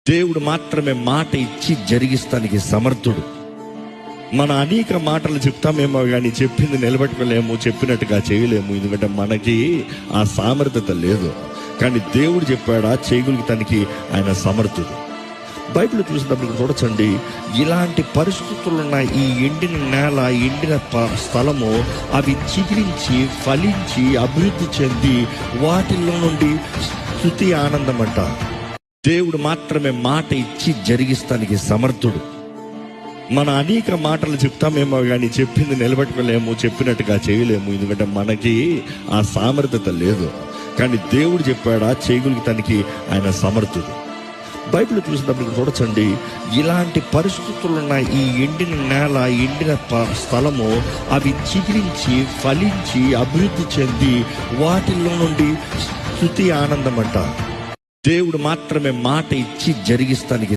దేవుడు మాత్రమే మాట ఇచ్చి జరిగిస్తానికి సమర్థుడు. మన అనేక మాటలు చెప్తామేమో కానీ చెప్పింది నిలబెట్టుకోలేము, చెప్పినట్టుగా చేయలేము. ఎందుకంటే మనకి ఆ సామర్థ్యత లేదు. కానీ దేవుడు చెప్పాడా చేయగలుగుతానికి ఆయన సమర్థుడు. బైబిల్ చూసినప్పుడు చూడొచ్చండి, ఇలాంటి పరిస్థితులున్న ఈ ఎండిన నేల, ఎండిన స్థలము అవి చిగురించి ఫలించి అభివృద్ధి చెంది వాటిల్లో నుండి స్తుతి ఆనందం అంట. దేవుడు మాత్రమే మాట ఇచ్చి జరిగిస్తానికి సమర్థుడు. మన అనేక మాటలు చెప్తామేమో కానీ చెప్పింది నిలబెట్టుకోలేము, చెప్పినట్టుగా చేయలేము. ఎందుకంటే మనకి ఆ సామర్థ్యత లేదు. కానీ దేవుడు చెప్పాడా చేయగలుగుతానికి ఆయన సమర్థుడు. బైబిల్ చూసినప్పుడు చూడొచ్చండి, ఇలాంటి పరిస్థితులున్న ఈ ఎండిన నేల, ఎండిన స్థలము అవి చిగురించి ఫలించి అభివృద్ధి చెంది వాటిల్లో నుండి స్తుతి ఆనందం అంట. దేవుడు మాత్రమే మాట ఇచ్చి జరిగిస్తానికి